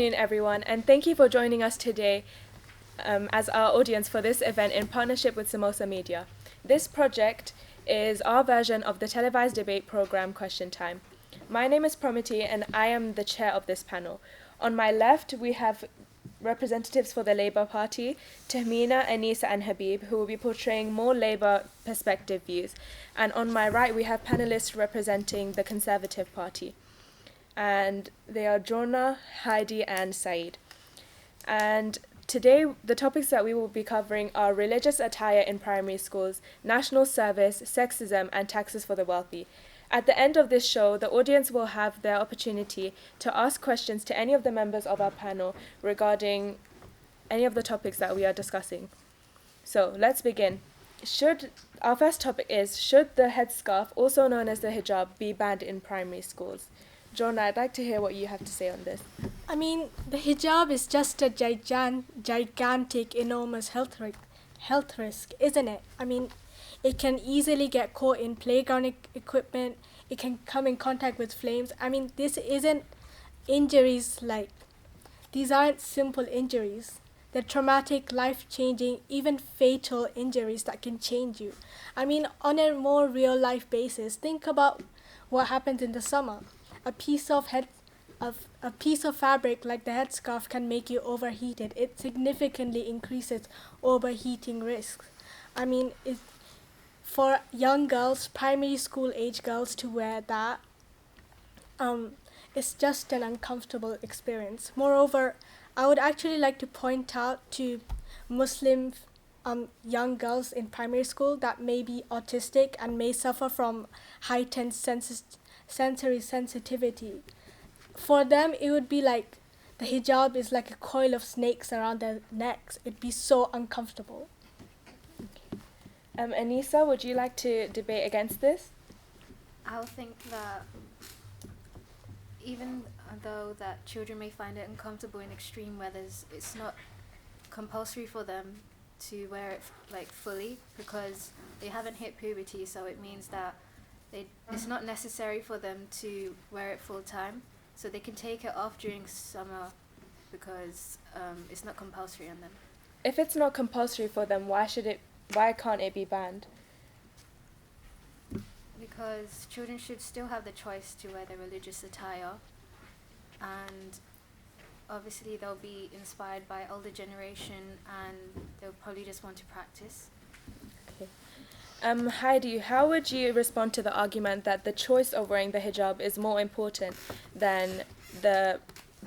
afternoon, everyone, and thank you for joining us today as our audience for this event in partnership with Samosa Media. This project is our version of the televised debate program Question Time. My name is Promiti, and I am the chair of this panel. On my left, we have representatives for the Labour Party, Tahmina, Anisa, and Habib, who will be portraying more Labour perspective views. And on my right, we have panelists representing the Conservative Party. And they are Jorna, Heidi, and Saeed. And today, the topics that we will be covering are religious attire in primary schools, national service, sexism, and taxes for the wealthy. At the end of this show, the audience will have their opportunity to ask questions to any of the members of our panel regarding any of the topics that we are discussing. So let's begin. Our first topic is, should the headscarf, also known as the hijab, be banned in primary schools? Jorna, I'd like to hear what you have to say on this. I mean, the hijab is just a gigantic, enormous health risk, isn't it? I mean, it can easily get caught in playground equipment. It can come in contact with flames. I mean, these aren't simple injuries. They're traumatic, life-changing, even fatal injuries that can change you. I mean, on a more real-life basis, think about what happens in the summer. A piece of fabric like the headscarf can make you overheated. It significantly increases overheating risks. I mean, for young girls, primary school age girls, to wear that, it's just an uncomfortable experience. Moreover, I would actually like to point out to Muslim young girls in primary school that may be autistic and may suffer from heightened sensory sensitivity. For them, it would be like the hijab is like a coil of snakes around their necks. It'd be so uncomfortable. Anisa, would you like to debate against this? I would think that even though that children may find it uncomfortable in extreme weathers, it's not compulsory for them to wear it fully, because they haven't hit puberty, so it means that it's not necessary for them to wear it full time, so they can take it off during summer because it's not compulsory on them. If it's not compulsory for them, why can't it be banned? Because children should still have the choice to wear their religious attire, and obviously they'll be inspired by older generation and they'll probably just want to practice. Okay. Heidi, how would you respond to the argument that the choice of wearing the hijab is more important than the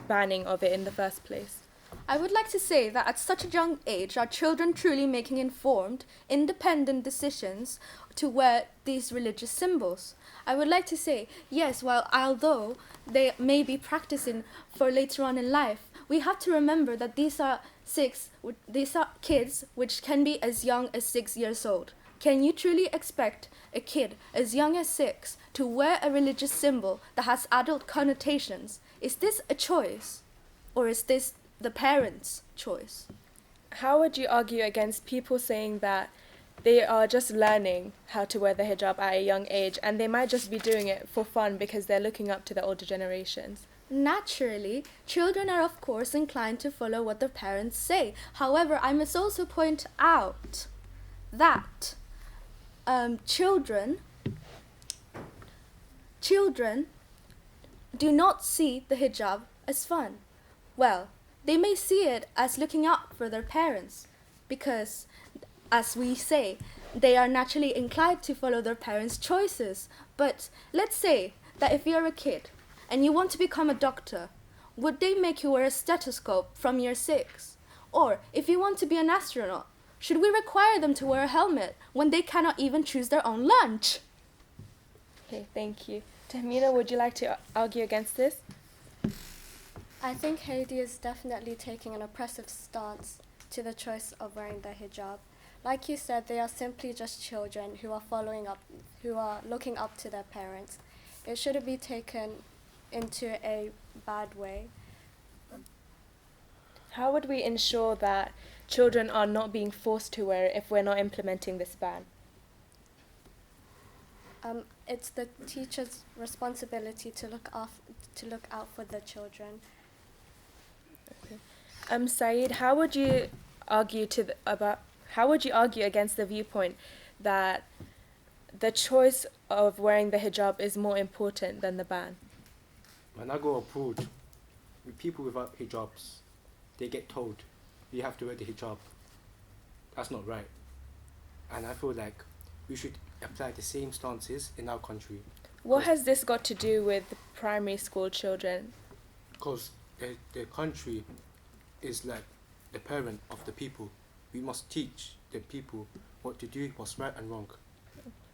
banning of it in the first place? I would like to say that at such a young age, are children truly making informed, independent decisions to wear these religious symbols? I would like to say, yes, although they may be practicing for later on in life, we have to remember that these are kids which can be as young as 6 years old. Can you truly expect a kid as young as 6 to wear a religious symbol that has adult connotations? Is this a choice, or is this the parents' choice? How would you argue against people saying that they are just learning how to wear the hijab at a young age and they might just be doing it for fun because they're looking up to the older generations? Naturally, children are of course inclined to follow what their parents say. However, I must also point out that children do not see the hijab as fun. Well, they may see it as looking out for their parents because, as we say, they are naturally inclined to follow their parents' choices. But let's say that if you're a kid and you want to become a doctor, would they make you wear a stethoscope from year 6? Or if you want to be an astronaut, should we require them to wear a helmet when they cannot even choose their own lunch? Okay, thank you. Tahmina, would you like to argue against this? I think Heidi is definitely taking an oppressive stance to the choice of wearing the hijab. Like you said, they are simply just children who are looking up to their parents. It shouldn't be taken into a bad way. How would we ensure that children are not being forced to wear it if we're not implementing this ban? It's the teacher's responsibility to look out for the children. Saeed, how would you argue how would you argue against the viewpoint that the choice of wearing the hijab is more important than the ban? When I go abroad, with people without hijabs, they get told, you have to wear the hijab. That's not right. And I feel like we should apply the same stances in our country. What has this got to do with primary school children? Because the country is like the parent of the people. We must teach the people what to do, what's right and wrong.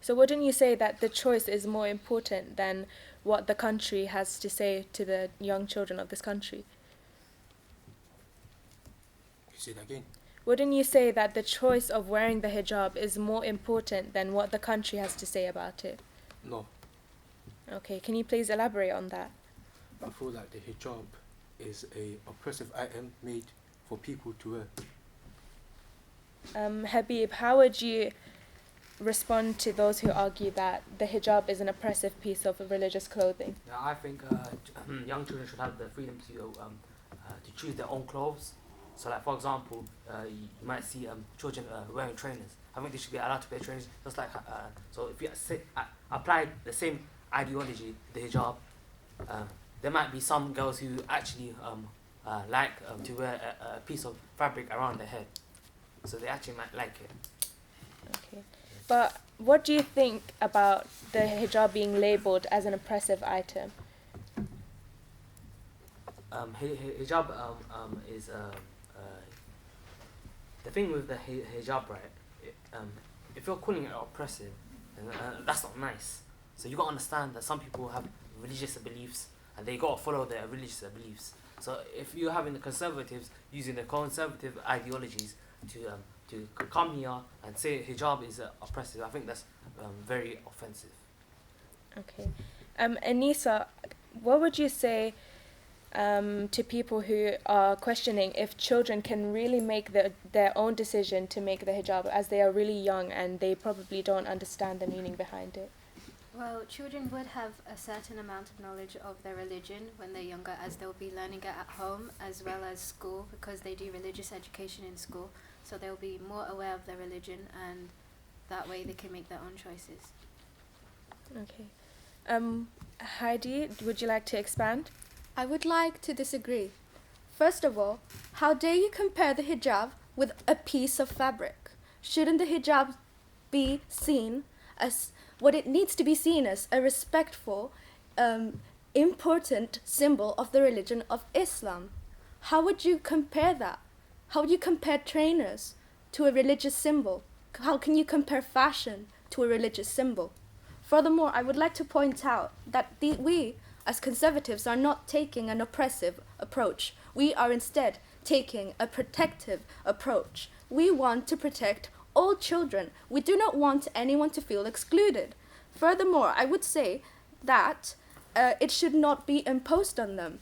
So wouldn't you say that the choice is more important than what the country has to say to the young children of this country? You say that again? Wouldn't you say that the choice of wearing the hijab is more important than what the country has to say about it? No. Okay, can you please elaborate on that? I feel like the hijab is a oppressive item made for people to wear. Habib, how would you respond to those who argue that the hijab is an oppressive piece of religious clothing? Yeah, I think young children should have the freedom to choose their own clothes. So, like for example, you might see children wearing trainers. I think they should be allowed to wear trainers. Just like so, if you apply the same ideology, the hijab, there might be some girls who actually like to wear a piece of fabric around their head. So they actually might like it. Okay. But what do you think about the hijab being labelled as an oppressive item? Hijab is the thing with the hijab, right? If you're calling it oppressive, that's not nice. So you gotta understand that some people have religious beliefs and they gotta follow their religious beliefs. So if you're having the conservatives using the conservative ideologies to come here and say hijab is oppressive, I think that's very offensive. Okay. Anissa, what would you say to people who are questioning if children can really make their own decision to make the hijab, as they are really young and they probably don't understand the meaning behind it? Well, children would have a certain amount of knowledge of their religion when they're younger, as they'll be learning it at home as well as school, because they do religious education in school. So they'll be more aware of their religion, and that way they can make their own choices. Okay. Heidi, would you like to expand? I would like to disagree. First of all, how dare you compare the hijab with a piece of fabric? Shouldn't the hijab be seen as what it needs to be seen as, a respectful, important symbol of the religion of Islam? How would you compare that? How would you compare trainers to a religious symbol? How can you compare fashion to a religious symbol? Furthermore, I would like to point out that we, as conservatives, are not taking an oppressive approach. We are instead taking a protective approach. We want to protect all children. We do not want anyone to feel excluded. Furthermore, I would say that it should not be imposed on them.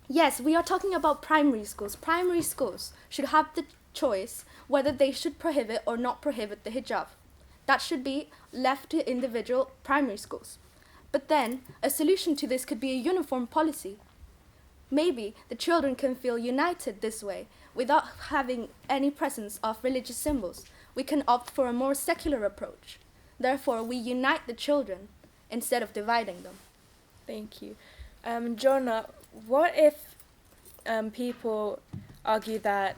Yes, we are talking about primary schools. Primary schools should have the choice whether they should prohibit or not prohibit the hijab. That should be left to individual primary schools. But then, a solution to this could be a uniform policy. Maybe the children can feel united this way without having any presence of religious symbols. We can opt for a more secular approach. Therefore, we unite the children instead of dividing them. Thank you. Jonah, what if people argue that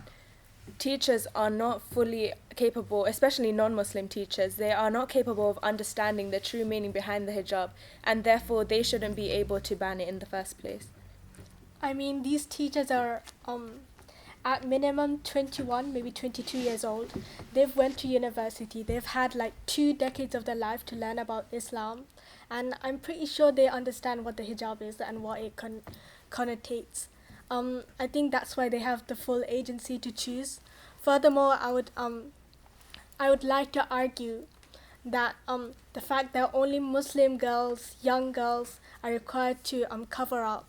teachers are not fully capable, especially non-Muslim teachers, they are not capable of understanding the true meaning behind the hijab, and therefore they shouldn't be able to ban it in the first place? I mean, these teachers are at minimum 21, maybe 22 years old. They've went to university. They've had like 2 decades of their life to learn about Islam. And I'm pretty sure they understand what the hijab is and what it connotates. I think that's why they have the full agency to choose. Furthermore, I would like to argue that the fact that only Muslim girls, young girls, are required to cover up,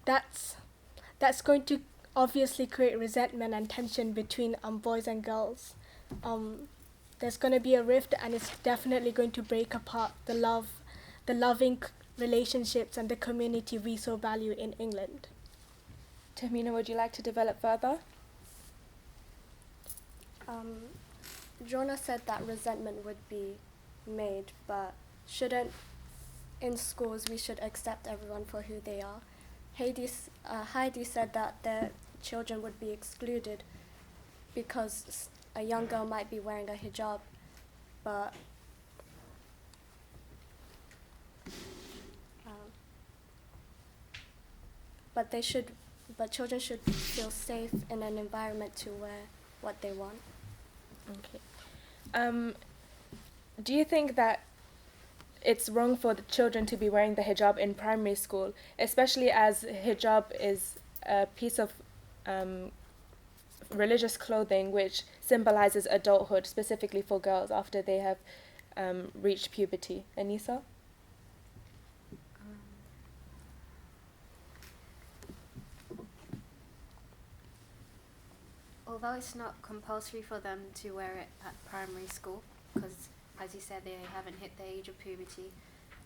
that's going to obviously create resentment and tension between boys and girls. There's going to be a rift, and it's definitely going to break apart the loving relationships and the community we so value in England. Tahmina, would you like to develop further? Jonah said that resentment would be made, but shouldn't in schools we should accept everyone for who they are. Heidi said that their children would be excluded because a young girl might be wearing a hijab, but but children should feel safe in an environment to wear what they want. Okay. Do you think that it's wrong for the children to be wearing the hijab in primary school, especially as hijab is a piece of religious clothing which symbolizes adulthood, specifically for girls after they have reached puberty? Anissa? Although it's not compulsory for them to wear it at primary school, because as you said, they haven't hit the age of puberty,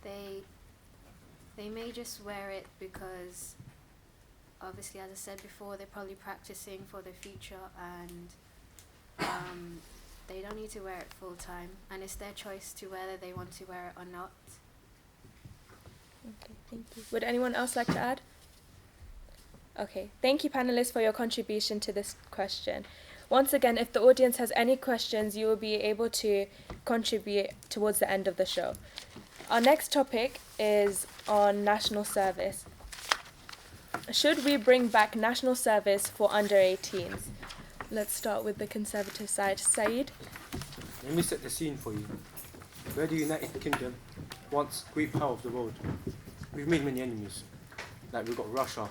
they may just wear it because obviously, as I said before, they're probably practicing for the future, and they don't need to wear it full time, and it's their choice to whether they want to wear it or not. Okay, thank you. Would anyone else like to add? Okay, thank you, panelists, for your contribution to this question. Once again, if the audience has any questions, you will be able to contribute towards the end of the show. Our next topic is on national service. Should we bring back national service for under 18s? Let's start with the Conservative side. Saeed? Let me set the scene for you. We're the United Kingdom, once great power of the world. We've made many enemies. Like we've got Russia,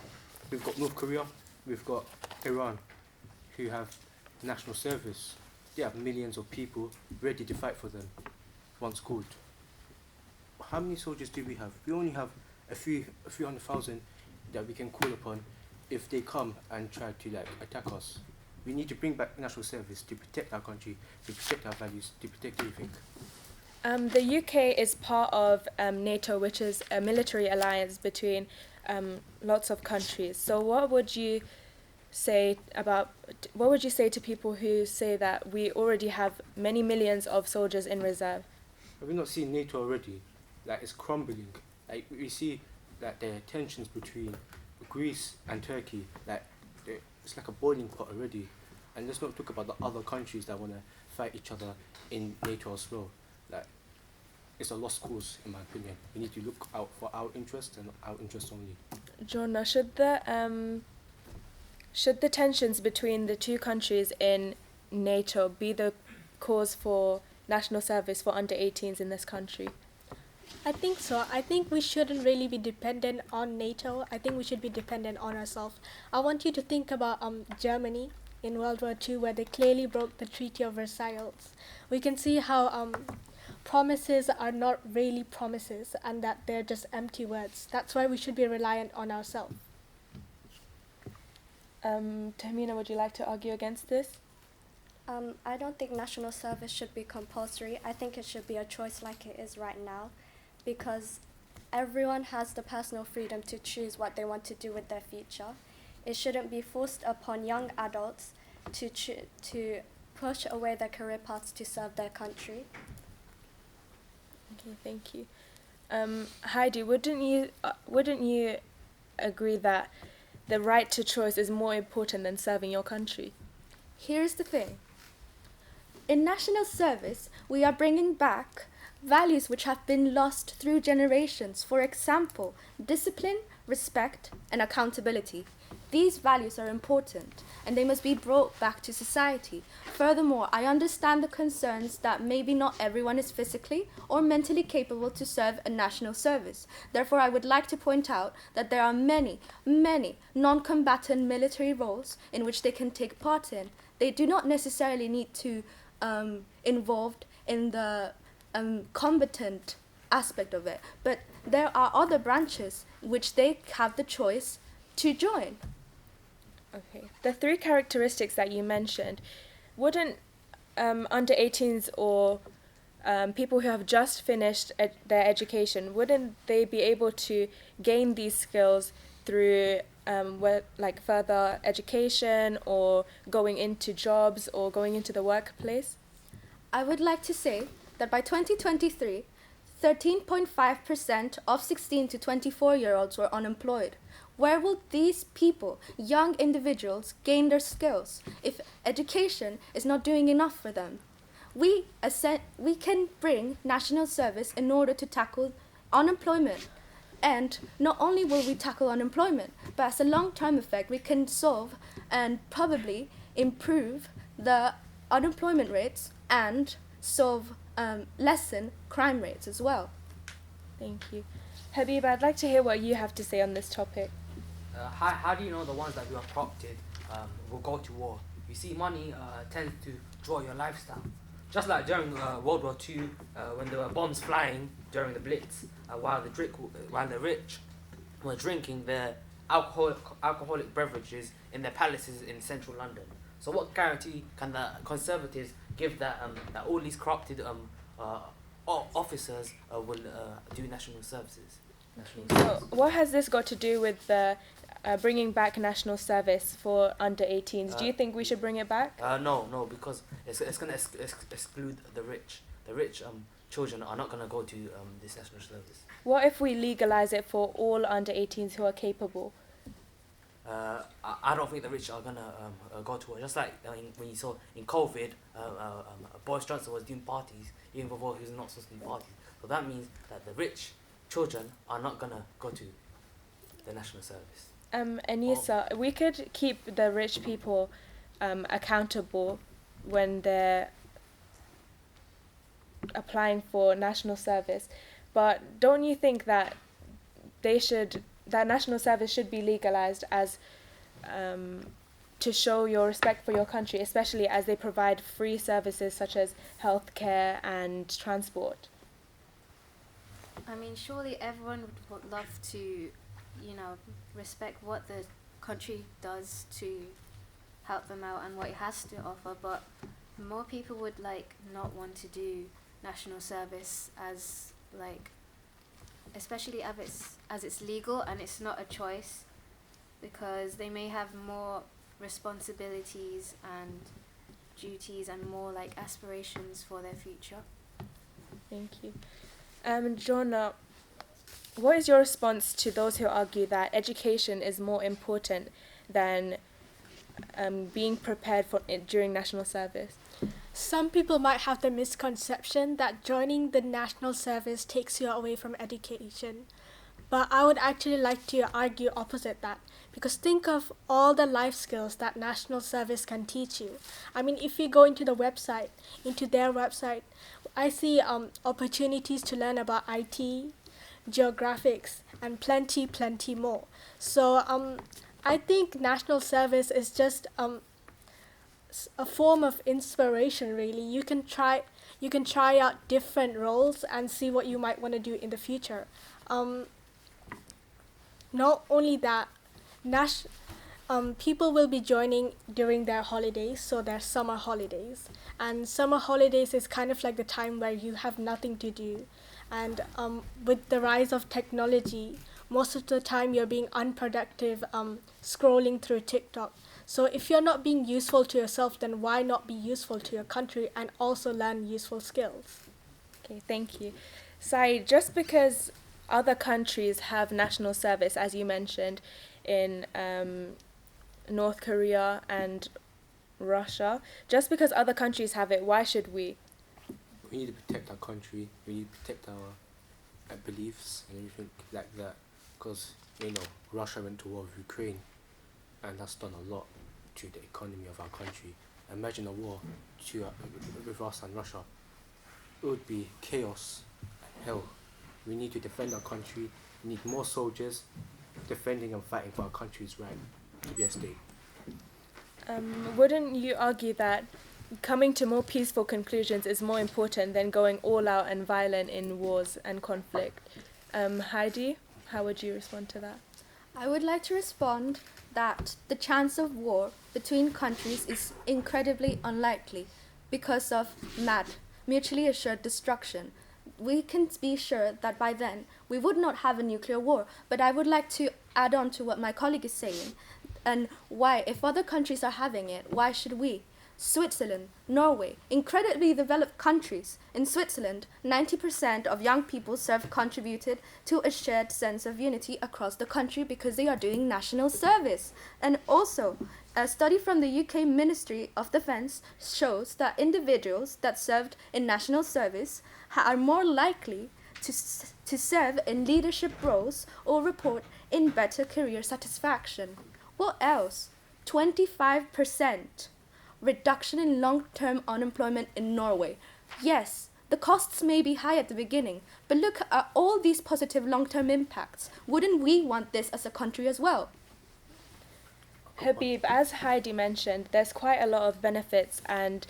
we've got North Korea, we've got Iran, who have national service. They have millions of people ready to fight for them, once called. How many soldiers do we have? We only have a few hundred thousand that we can call upon if they come and try to attack us. We need to bring back national service to protect our country, to protect our values, to protect everything. The UK is part of NATO, which is a military alliance between lots of countries. So what would you say to people who say that we already have many millions of soldiers in reserve? Have we not seen NATO already? It's crumbling. We see that there are tensions between Greece and Turkey. It's like a boiling pot already. And let's not talk about the other countries that want to fight each other in NATO as well. It's a lost cause, in my opinion. We need to look out for our interests and our interests only. Jonah, should the tensions between the two countries in NATO be the cause for national service for under 18s in this country? I think so. I think we shouldn't really be dependent on NATO. I think we should be dependent on ourselves. I want you to think about Germany in World War II, where they clearly broke the Treaty of Versailles. We can see how promises are not really promises and that they're just empty words. That's why we should be reliant on ourselves. Tahmina, would you like to argue against this? I don't think national service should be compulsory. I think it should be a choice like it is right now, because everyone has the personal freedom to choose what they want to do with their future. It shouldn't be forced upon young adults to push away their career paths to serve their country. Okay, thank you. Heidi, wouldn't you agree that the right to choice is more important than serving your country? Here's the thing. In national service, we are bringing back values which have been lost through generations. For example, discipline, respect, and accountability. These values are important, and they must be brought back to society. Furthermore, I understand the concerns that maybe not everyone is physically or mentally capable to serve a national service. Therefore, I would like to point out that there are many, many non-combatant military roles in which they can take part in. They do not necessarily need to involved in the combatant aspect of it, but there are other branches which they have the choice to join. Okay. The three characteristics that you mentioned, wouldn't under 18s or people who have just finished their education, wouldn't they be able to gain these skills through like further education or going into jobs or going into the workplace? I would like to say that by 2023, 13.5% of 16 to 24-year-olds were unemployed. Where will these people, young individuals, gain their skills if education is not doing enough for them? We can bring national service in order to tackle unemployment. And not only will we tackle unemployment, but as a long-term effect, we can solve and probably improve the unemployment rates and lessen crime rates as well. Thank you. Habib, I'd like to hear what you have to say on this topic. How do you know the ones that you are corrupted will go to war? You see, money tends to draw your lifestyle. Just like during World War II, when there were bombs flying during the Blitz, while the rich were drinking their alcoholic beverages in their palaces in central London. So what guarantee can the Conservatives give that all these corrupted officers will do national services? So what has this got to do with the bringing back national service for under 18s? Do you think we should bring it back? No, because it's going to exclude the rich. The rich children are not going to go to this national service. What if we legalise it for all under 18s who are capable? I don't think the rich are going to go to war. Just like when you saw in COVID, Boris Johnson was doing parties even before he was not supposed to do parties. So that means that the rich children are not going to go to the national service. Anissa, we could keep the rich people accountable when they're applying for national service, but don't you think that that national service should be legalized as to show your respect for your country, especially as they provide free services such as healthcare and transport? I mean, surely everyone would love to, respect what the country does to help them out and what it has to offer, but more people would not want to do national service as especially as it's legal and it's not a choice, because they may have more responsibilities and duties and more aspirations for their future. Thank you. Jonah, what is your response to those who argue that education is more important than being prepared for it during national service? Some people might have the misconception that joining the national service takes you away from education. But I would actually like to argue opposite that, because think of all the life skills that national service can teach you. I mean, if you go into their website, I see opportunities to learn about IT, geographics, and plenty more. So I think national service is just a form of inspiration, really. You can try out different roles and see what you might want to do in the future. Not only that, people will be joining during their holidays, so their summer holidays. And summer holidays is kind of like the time where you have nothing to do. And with the rise of technology, most of the time you're being unproductive scrolling through TikTok. So if you're not being useful to yourself, then why not be useful to your country and also learn useful skills? Okay, thank you. Sai, just because other countries have national service, as you mentioned, in North Korea and Russia, just because other countries have it, why should we? We need to protect our country. We need to protect our beliefs and everything like that. Because, Russia went to war with Ukraine, and that's done a lot to the economy of our country. Imagine a war with us and Russia. It would be chaos and hell. We need to defend our country. We need more soldiers defending and fighting for our country's right to be a state. Wouldn't you argue that coming to more peaceful conclusions is more important than going all out and violent in wars and conflict? Heidi, how would you respond to that? I would like to respond that the chance of war between countries is incredibly unlikely because of mutually assured destruction. we can be sure that by then we would not have a nuclear war. But I would like to add on to what my colleague is saying, and why, if other countries are having it, why should we? Switzerland, Norway, incredibly developed countries. In Switzerland, 90% of young people contributed to a shared sense of unity across the country because they are doing national service. And also, a study from the UK Ministry of Defence shows that individuals that served in national service are more likely to serve in leadership roles or report in better career satisfaction. What else? 25% reduction in long-term unemployment in Norway. Yes, the costs may be high at the beginning, but look at all these positive long-term impacts. Wouldn't we want this as a country as well? Habib, as Heidi mentioned, there's quite a lot of benefits and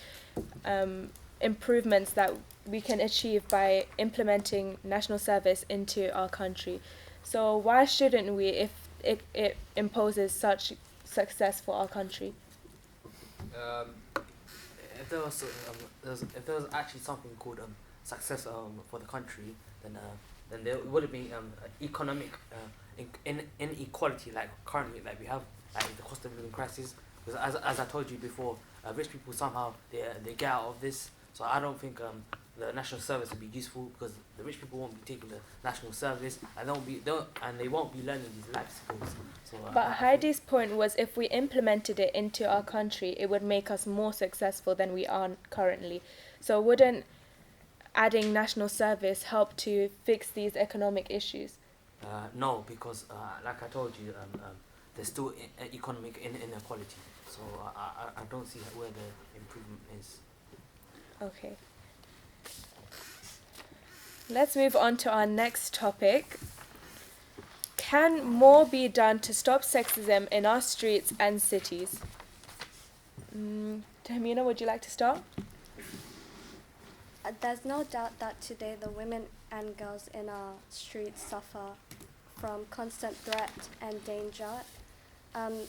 improvements that we can achieve by implementing national service into our country. So why shouldn't we if it imposes such success for our country? If there was actually something called success for the country, then there wouldn't be economic inequality like currently, like we have, like the cost of living crisis. Because as I told you before, rich people somehow they get out of this. So I don't think the national service would be useful, because the rich people won't be taking the national service, and they won't be learning these life skills. So, but Heidi's point was, if we implemented it into our country, it would make us more successful than we are currently. So wouldn't adding national service help to fix these economic issues? No, because like I told you, there's still economic inequality. So I don't see where the improvement is. Okay. Let's move on to our next topic. Can more be done to stop sexism in our streets and cities? Tahmina, would you like to start? There's no doubt that today the women and girls in our streets suffer from constant threat and danger.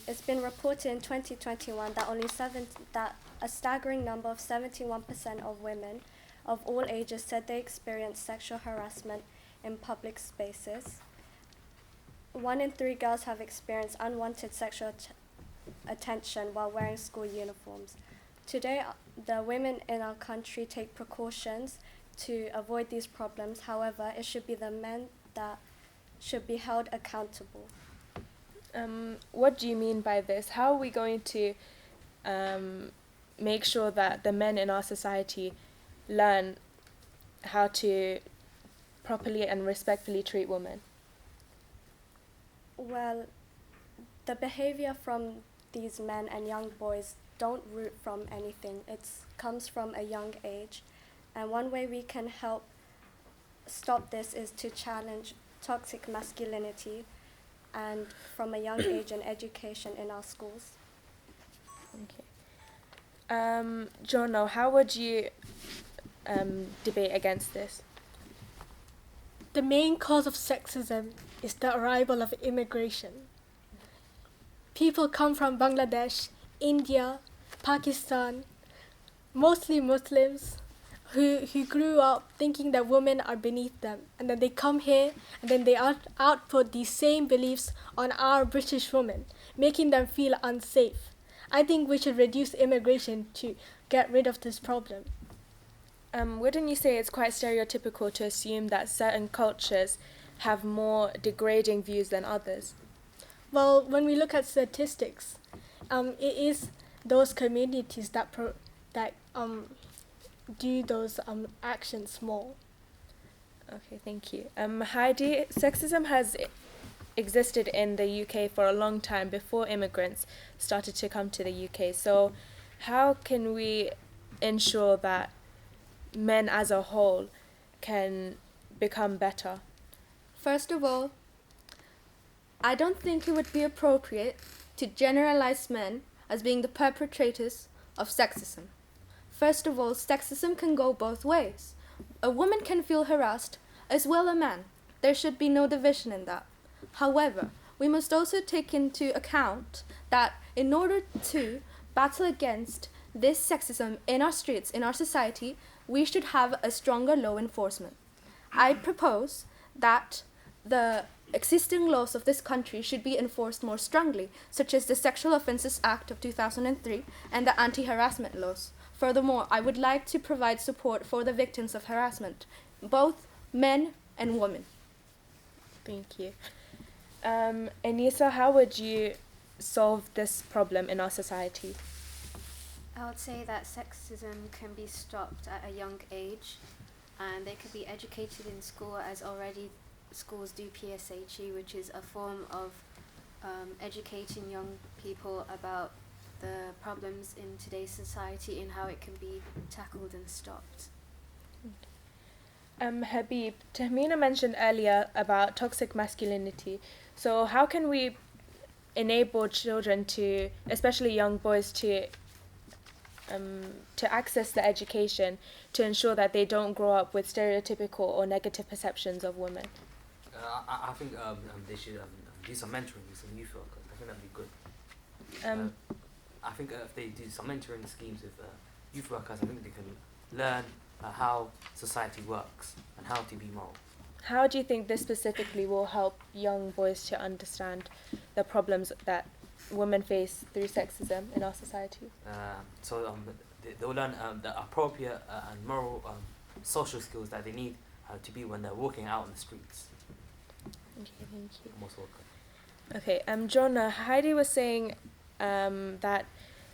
It's been reported in 2021 that a staggering number of 71% of women of all ages said they experienced sexual harassment in public spaces. 1 in 3 girls have experienced unwanted sexual attention while wearing school uniforms. Today, the women in our country take precautions to avoid these problems. However, it should be the men that should be held accountable. What do you mean by this? How are we going to make sure that the men in our society learn how to properly and respectfully treat women? Well, the behavior from these men and young boys don't root from anything. It comes from a young age. And one way we can help stop this is to challenge toxic masculinity and from a young age in education in our schools. Okay. Jono, how would you debate against this? The main cause of sexism is the arrival of immigration. People come from Bangladesh, India, Pakistan, mostly Muslims, who grew up thinking that women are beneath them, and then they come here and then they output these same beliefs on our British women, making them feel unsafe. I think we should reduce immigration to get rid of this problem. Wouldn't you say it's quite stereotypical to assume that certain cultures have more degrading views than others? Well, when we look at statistics, it is those communities that do those actions more. Okay, thank you. Heidi, sexism has existed in the UK for a long time before immigrants started to come to the UK. So how can we ensure that men as a whole can become better? First of all, I don't think it would be appropriate to generalize men as being the perpetrators of sexism. First of all, sexism can go both ways. A woman can feel harassed as well as a man. There should be no division in that. However, we must also take into account that in order to battle against this sexism in our streets, in our society, we should have a stronger law enforcement. I propose that the existing laws of this country should be enforced more strongly, such as the Sexual Offences Act of 2003 and the anti-harassment laws. Furthermore, I would like to provide support for the victims of harassment, both men and women. Thank you. Anissa, how would you solve this problem in our society? I would say that sexism can be stopped at a young age, and they could be educated in school, as already schools do PSHE, which is a form of educating young people about the problems in today's society and how it can be tackled and stopped. Habib, Tahmina mentioned earlier about toxic masculinity. So how can we enable children to, especially young boys, to access the education to ensure that they don't grow up with stereotypical or negative perceptions of women? I think they should do some mentoring, some youth work. I think that'd be good. I think if they do some mentoring schemes with youth workers, I think they can learn how society works and how to be moral. How do you think this specifically will help young boys to understand the problems that women face through sexism in our society? They'll learn the appropriate and moral social skills that they need to be when they're walking out on the streets. Okay, thank you. Most welcome. Okay, Jonah, Heidi was saying that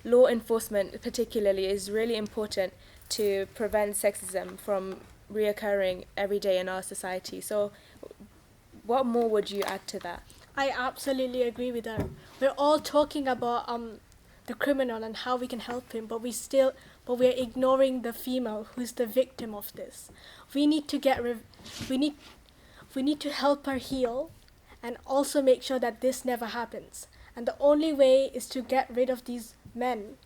law enforcement particularly is really important to prevent sexism from reoccurring every day in our society. So what more would you add to that? I absolutely agree with her. We're all talking about the criminal and how we can help him, but we're ignoring the female who's the victim of this. We need to we need to help her heal and also make sure that this never happens. And the only way is to get rid of these men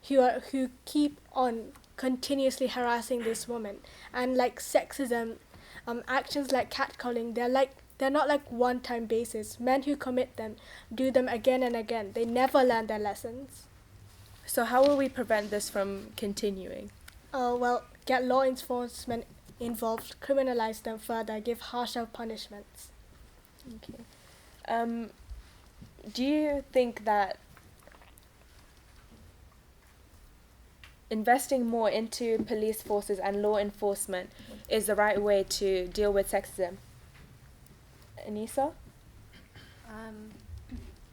who keep on continuously harassing this woman. And like sexism, actions like catcalling, they're not like one-time basis. Men who commit them do them again and again. They never learn their lessons. So how will we prevent this from continuing? Get law enforcement involved, criminalize them further, give harsher punishments. Okay. Do you think that investing more into police forces and law enforcement is the right way to deal with sexism? Anissa?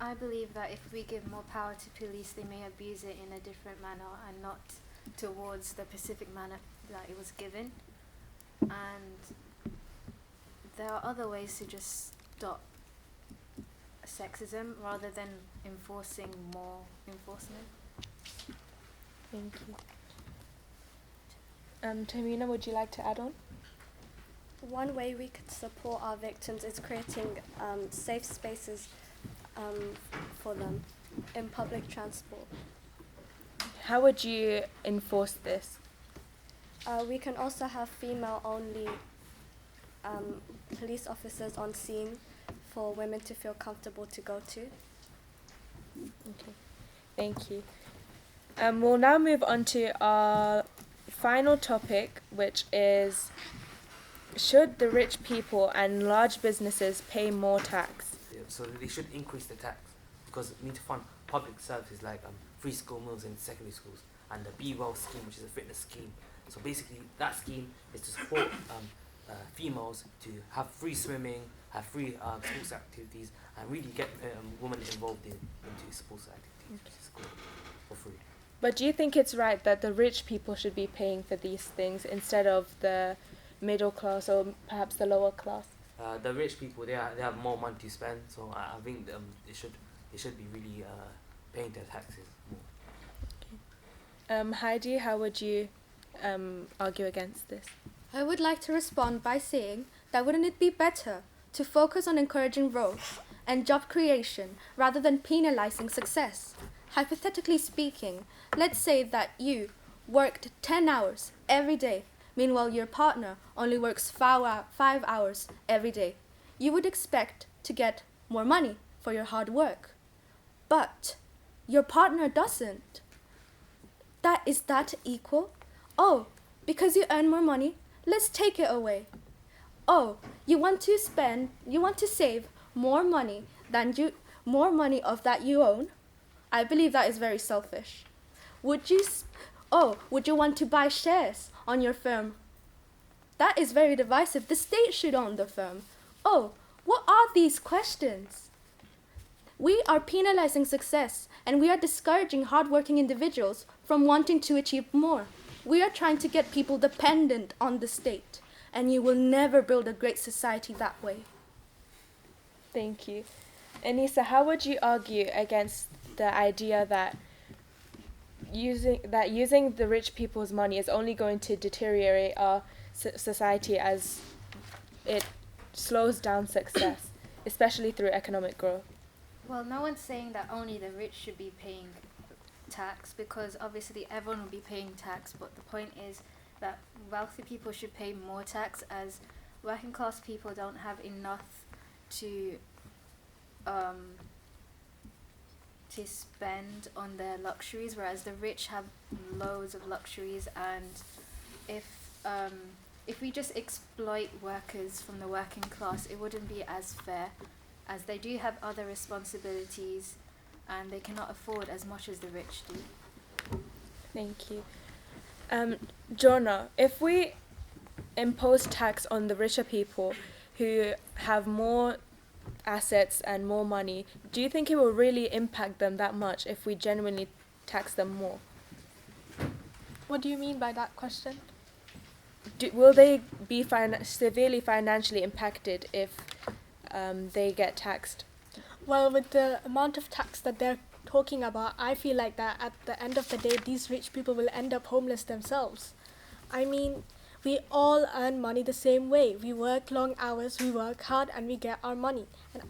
I believe that if we give more power to police, they may abuse it in a different manner and not towards the specific manner that it was given. And there are other ways to just stop sexism rather than enforcing more enforcement. Thank you. Tamina, would you like to add on? One way we could support our victims is creating safe spaces for them in public transport. How would you enforce this? We can also have female-only police officers on scene for women to feel comfortable to go to. Okay, thank you. We'll now move on to our final topic, which is, should the rich people and large businesses pay more tax? Yeah, so they should increase the tax because we need to fund public services like free school meals in secondary schools and the Be Well scheme, which is a fitness scheme. So basically, that scheme is to support females to have free swimming, have free sports activities, and really get women involved into sports activities, which is cool, for free. But do you think it's right that the rich people should be paying for these things instead of the middle class or perhaps the lower class? The rich people, they have more money to spend, so I think they should be really paying their taxes more. Heidi, how would you argue against this? I would like to respond by saying that wouldn't it be better to focus on encouraging growth and job creation rather than penalizing success? Hypothetically speaking, let's say that you worked 10 hours every day, meanwhile your partner only works 5 hours every day. You would expect to get more money for your hard work, but your partner doesn't. Is that equal? Oh, because you earn more money, let's take it away. oh, you want to save more money of that you own? I believe that is very selfish. Would you want to buy shares on your firm? That is very divisive. The state should own the firm. Oh, what are these questions? We are penalizing success, and we are discouraging hardworking individuals from wanting to achieve more. We are trying to get people dependent on the state, and you will never build a great society that way. Thank you. Anissa, how would you argue against the idea that using the rich people's money is only going to deteriorate our society as it slows down success, especially through economic growth? Well, no one's saying that only the rich should be paying tax, because obviously everyone will be paying tax, but the point is that wealthy people should pay more tax, as working class people don't have enough to spend on their luxuries, whereas the rich have loads of luxuries. And if we just exploit workers from the working class, it wouldn't be as fair, as they do have other responsibilities and they cannot afford as much as the rich do. Thank you. Jonah, if we impose tax on the richer people who have more assets and more money, do you think it will really impact them that much if we genuinely tax them more? What do you mean by that question? Will they be severely financially impacted if they get taxed? Well, with the amount of tax that they're talking about, I feel like that at the end of the day, these rich people will end up homeless themselves. I mean, we all earn money the same way. We work long hours, we work hard, and we get our money. And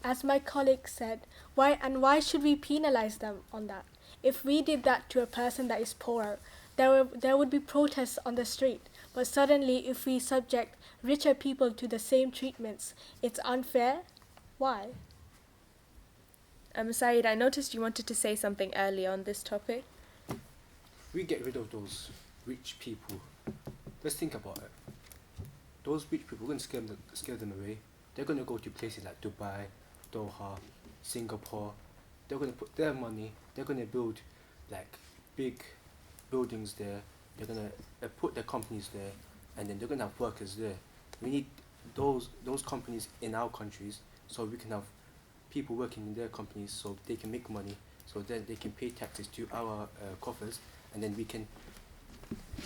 as my colleague said, why should we penalize them on that? If we did that to a person that is poorer, there would be protests on the street. But suddenly, if we subject richer people to the same treatments, it's unfair. Why? Saeed, I noticed you wanted to say something earlier on this topic. We get rid of those rich people. Let's think about it. Those rich people, we're going to scare them away. They're going to go to places like Dubai, Doha, Singapore. They're going to put their money, they're going to build like big buildings there. They're going to put their companies there, and then they're going to have workers there. We need those companies in our countries, so we can have people working in their companies so they can make money, so then they can pay taxes to our coffers, and then we can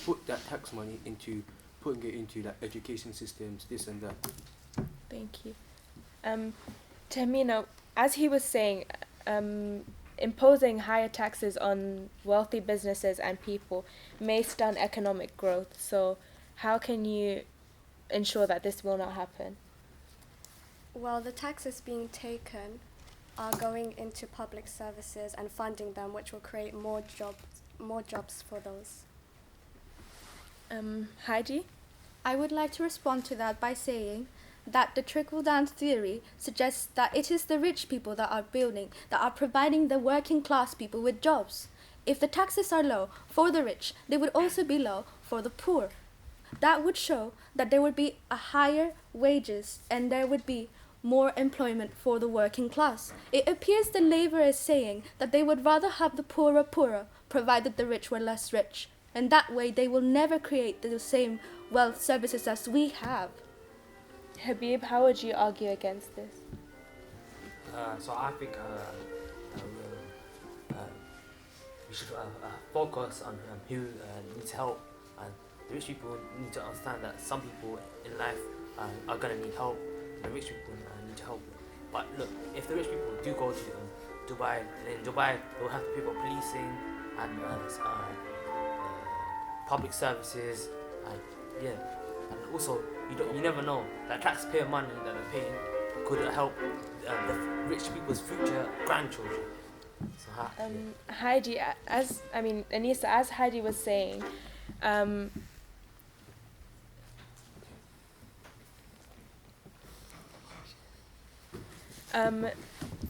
put that tax money into putting it into like education systems, this and that. Thank you. Tahmina, as he was saying, imposing higher taxes on wealthy businesses and people may stunt economic growth. So how can you ensure that this will not happen? Well, the taxes being taken are going into public services and funding them, which will create more jobs for those. Heidi? I would like to respond to that by saying that the trickle-down theory suggests that it is the rich people that are providing the working class people with jobs. If the taxes are low for the rich, they would also be low for the poor. That would show that there would be a higher wages and there would be more employment for the working class. It appears the Labour is saying that they would rather have the poorer poorer, provided the rich were less rich. And that way they will never create the same wealth services as we have. Habib, how would you argue against this? So I think we should focus on who needs help, and the rich people need to understand that some people in life are going to need help, and the rich people need help. But look, if the rich people do go to Dubai, then in Dubai they'll have to pay for policing and public services, and yeah, and also you never know that taxpayer money that they're paying could help the rich people's future grandchildren. So Heidi, Anissa, as Heidi was saying,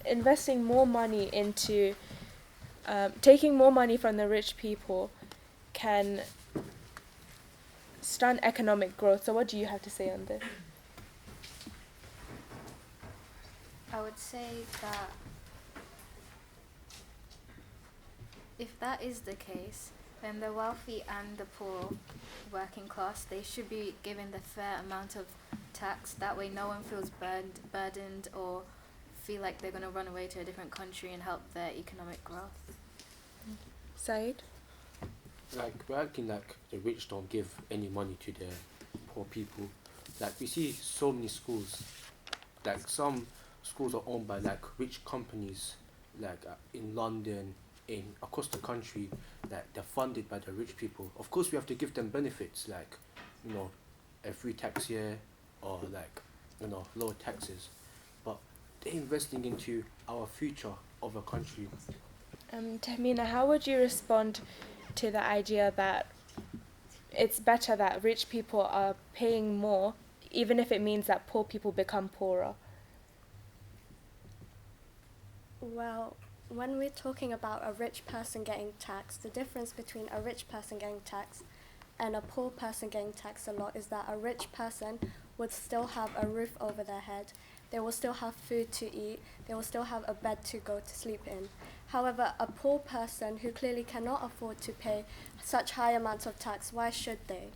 investing more money into taking more money from the rich people can stunt economic growth. So what do you have to say on this? I would say that if that is the case, then the wealthy and the poor working class, they should be given the fair amount of tax. That way no one feels burdened or feel like they're going to run away to a different country and help their economic growth. Said? Like, we're acting like the rich don't give any money to the poor people. Like, we see so many schools, like some schools are owned by like rich companies, like in London, in across the country, that they're funded by the rich people. Of course we have to give them benefits, like, you know, a free tax year, or like, you know, lower taxes, but they're investing into our future of a country. Tahmina, how would you respond to the idea that it's better that rich people are paying more, even if it means that poor people become poorer? Well, when we're talking about a rich person getting taxed, the difference between a rich person getting taxed and a poor person getting taxed a lot is that a rich person would still have a roof over their head, they will still have food to eat, they will still have a bed to go to sleep in. However, a poor person who clearly cannot afford to pay such high amounts of tax, why should they?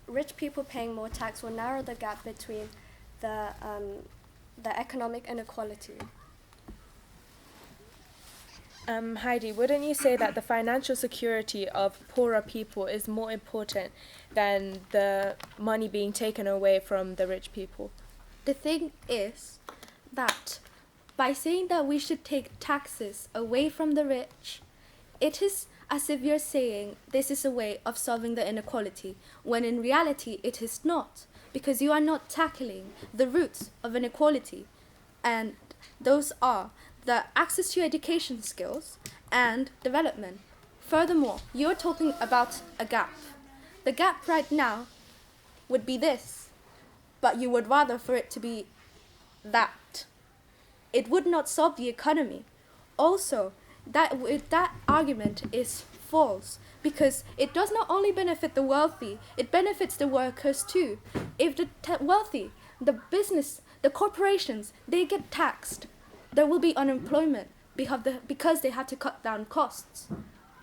Rich people paying more tax will narrow the gap between the economic inequality. Heidi, wouldn't you say that the financial security of poorer people is more important than the money being taken away from the rich people? The thing is that by saying that we should take taxes away from the rich, it is as if you're saying this is a way of solving the inequality, when in reality it is not, because you are not tackling the roots of inequality, and those are the access to education skills and development. Furthermore, you're talking about a gap. The gap right now would be this, but you would rather for it to be that. It would not solve the economy. Also, that argument is false, because it does not only benefit the wealthy, it benefits the workers too. If the wealthy, the business, the corporations, they get taxed, there will be unemployment because they have to cut down costs.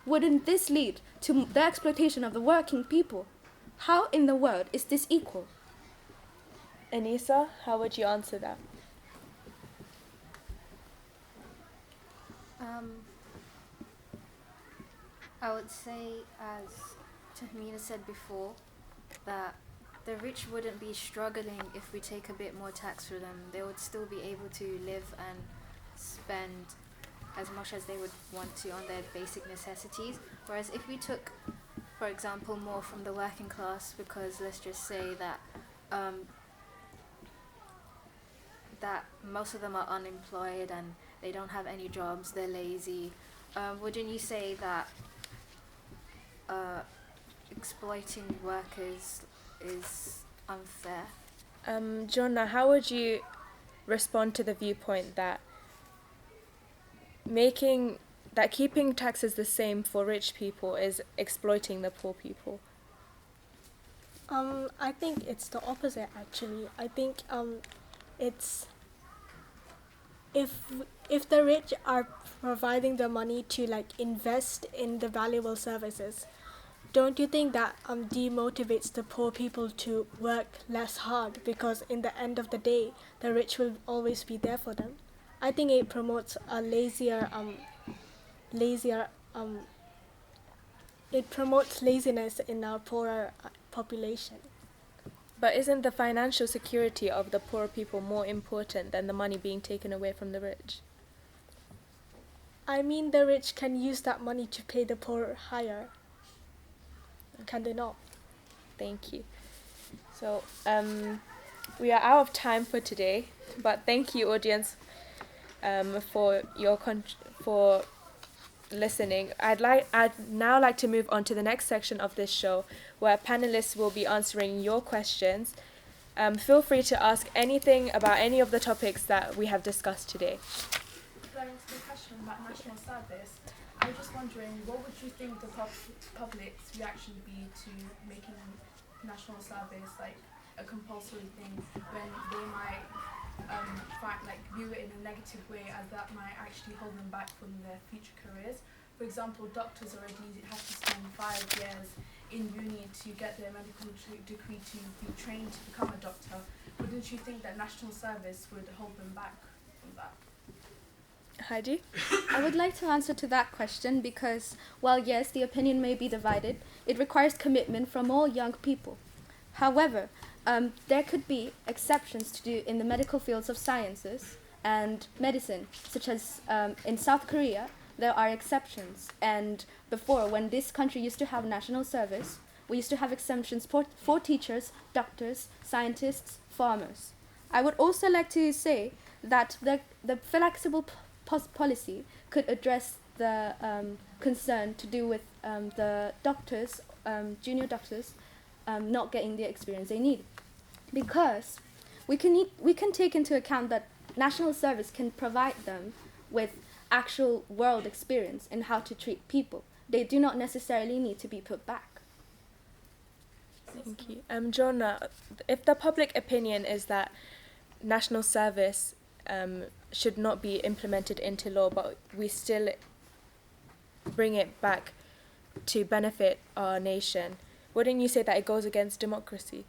Wouldn't this lead to the exploitation of the working people? How in the world is this equal? Anissa, how would you answer that? I would say, as Tahmina said before, that the rich wouldn't be struggling if we take a bit more tax for them. They would still be able to live and spend as much as they would want to on their basic necessities. Whereas if we took, for example, more from the working class, because let's just say that that most of them are unemployed and they don't have any jobs, they're lazy, wouldn't you say that exploiting workers is unfair? Jonna, how would you respond to the viewpoint that keeping taxes the same for rich people is exploiting the poor people? I think it's the opposite, actually. I think it's if the rich are providing the money to like invest in the valuable services, don't you think that demotivates the poor people to work less hard, because in the end of the day the rich will always be there for them? I think it promotes a it promotes laziness in our poorer population. But isn't the financial security of the poor people more important than the money being taken away from the rich? I mean, the rich can use that money to pay the poor higher. Can they not? Thank you. So we are out of time for today, but thank you, audience, for for listening. I'd now like to move on to the next section of this show, where panelists will be answering your questions. Feel free to ask anything about any of the topics that we have discussed today. Going to the question about national service, I was just wondering, what would you think the public's reaction be to making national service like a compulsory thing when they might view it in a negative way, as that might actually hold them back from their future careers. For example, doctors already have to spend 5 years in uni to get their medical degree to be trained to become a doctor. Wouldn't you think that national service would hold them back from that? Heidi? I would like to answer to that question because, while yes, the opinion may be divided, it requires commitment from all young people. However, there could be exceptions to do in the medical fields of sciences and medicine, such as in South Korea, there are exceptions. And before, when this country used to have national service, we used to have exemptions for teachers, doctors, scientists, farmers. I would also like to say that the flexible policy could address the concern to do with the doctors, junior doctors, not getting the experience they need. Because we can take into account that national service can provide them with actual world experience in how to treat people. They do not necessarily need to be put back. Thank you. Jonah, if the public opinion is that national service should not be implemented into law, but we still bring it back to benefit our nation, wouldn't you say that it goes against democracy?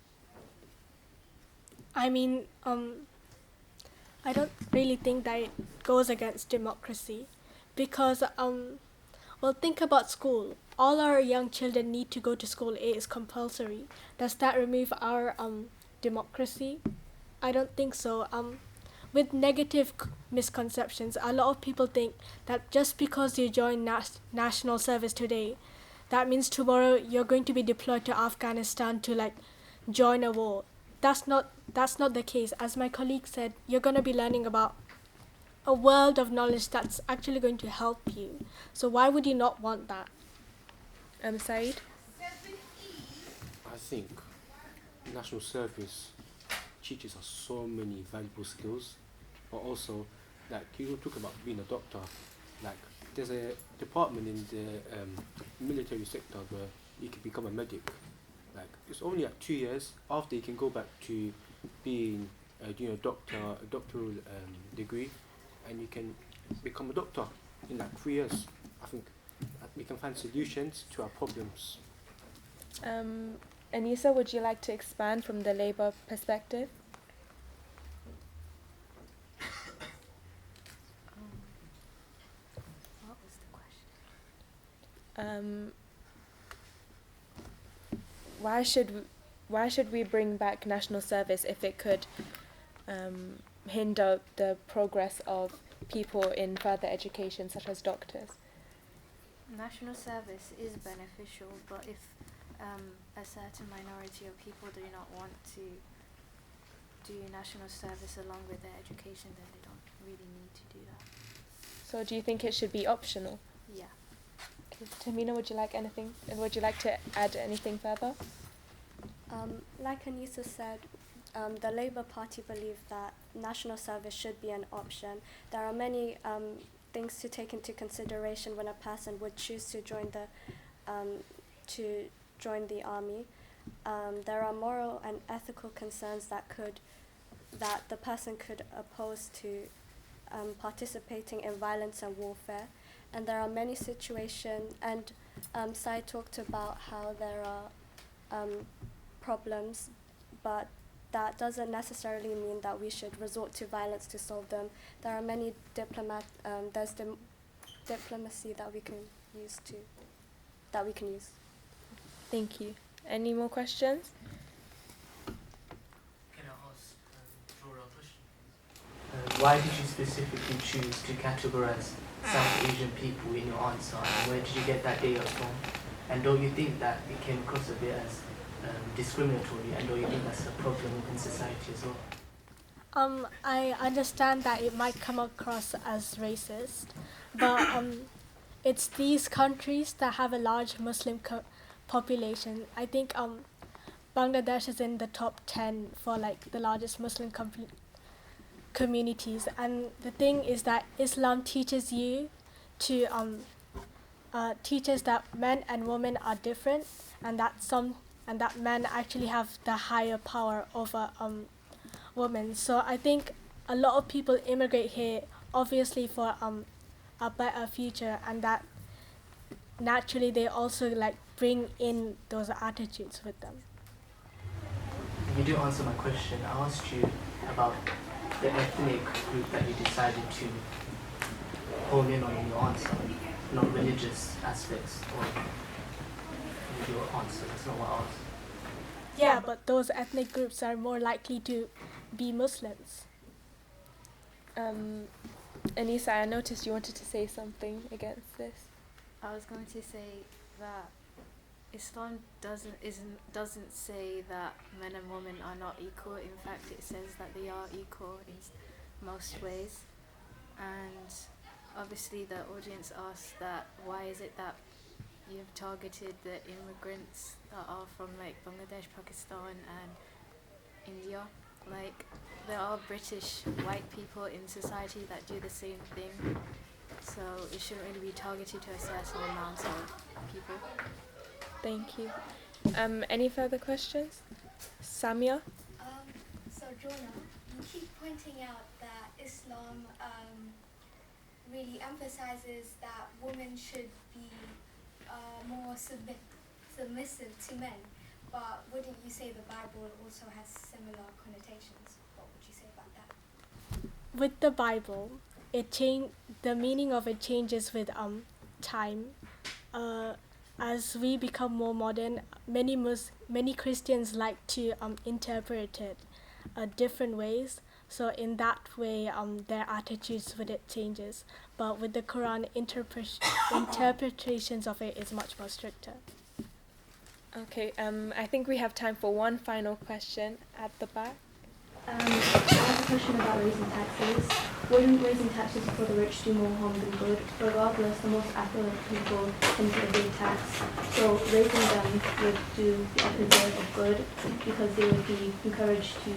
I mean, I don't really think that it goes against democracy because, well, think about school. All our young children need to go to school. It is compulsory. Does that remove our democracy? I don't think so. With negative misconceptions, a lot of people think that just because you join national service today, that means tomorrow you're going to be deployed to Afghanistan to join a war. That's not the case. As my colleague said, you're going to be learning about a world of knowledge that's actually going to help you. So why would you not want that? Saeed? I think national service teaches us so many valuable skills, but also, you talk about being a doctor, there's a department in the military sector where you can become a medic. It's only 2 years after you can go back to being doing a doctoral degree, and you can become a doctor in 3 years. I think we can find solutions to our problems. Anissa, would you like to expand from the Labour perspective? What was the question? Why should we bring back national service if it could hinder the progress of people in further education, such as doctors? National service is beneficial, but if a certain minority of people do not want to do national service along with their education, then they don't really need to do that. So do you think it should be optional? Yeah. Okay. Tamina, would you like to add anything further? Like Anissa said, the Labour Party believe that national service should be an option. There are many things to take into consideration when a person would choose to join the army. There are moral and ethical concerns that the person could oppose to participating in violence and warfare. And there are many situations, and Sai talked about how there are problems, but that doesn't necessarily mean that we should resort to violence to solve them. There are many diplomacy that we can use. Thank you. Any more questions? Can I ask Flora a question? Why did you specifically choose to categorize South Asian people in your answer, and where did you get that data from? And don't you think that it came across a bit as discriminatory, and don't you think that's a problem within society as well? I understand that it might come across as racist, but it's these countries that have a large Muslim population. I think Bangladesh is in the top 10 for the largest Muslim communities, and the thing is that Islam teaches you to teaches that men and women are different, and that and that men actually have the higher power over women. So I think a lot of people immigrate here obviously for a better future, and that naturally they also like bring in those attitudes with them. You didn't answer my question. I asked you about the ethnic group that you decided to hone in on in your answer, not religious aspects or your answer. That's not what I asked. Yeah, but those ethnic groups are more likely to be Muslims. Anissa, I noticed you wanted to say something against this. I was going to say that Islam doesn't say that men and women are not equal. In fact, it says that they are equal in most ways. And obviously the audience asked that why is it that you have targeted the immigrants that are from like Bangladesh, Pakistan and India. Like there are British white people in society that do the same thing. So it shouldn't really be targeted to a certain amount of people. Thank you. Any further questions? Samia? So Jonah, you keep pointing out that Islam really emphasizes that women should be more submissive to men, but wouldn't you say the Bible also has similar connotations? What would you say about that? With the Bible, the meaning of it changes with time. As we become more modern, many Christians like to interpret it different ways. So in that way, their attitudes with it changes. But with the Quran, interpretations of it is much more stricter. Okay, I think we have time for one final question at the back. I have a question about raising taxes. Wouldn't raising taxes for the rich do more harm than good? Regardless, the most affluent people tend to evade tax. So raising them would do the opposite of good because they would be encouraged to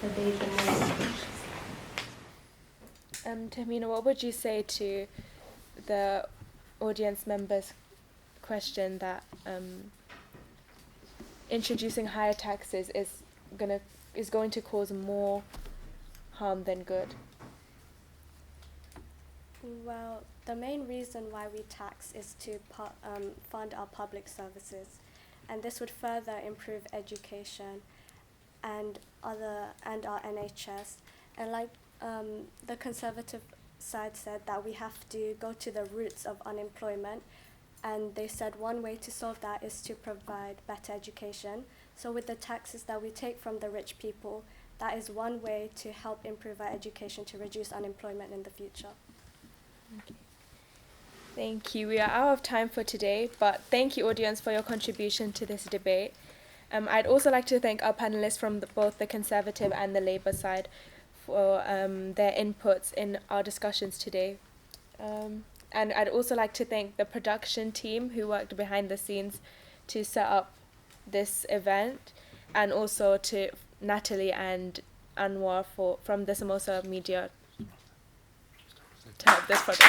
evade the most. Tamina, what would you say to the audience members' question that introducing higher taxes is going to cause more harm than good? Well, the main reason why we tax is to fund our public services, and this would further improve education and our NHS. And like the Conservative side said, that we have to go to the roots of unemployment, and they said one way to solve that is to provide better education. So with the taxes that we take from the rich people, that is one way to help improve our education to reduce unemployment in the future. Okay. Thank you. We are out of time for today, but thank you, audience, for your contribution to this debate. I'd also like to thank our panelists from both the Conservative and the Labour side for their inputs in our discussions today. And I'd also like to thank the production team who worked behind the scenes to set up this event, and also to Natalie and Anwar from the Samosa Media to help this project.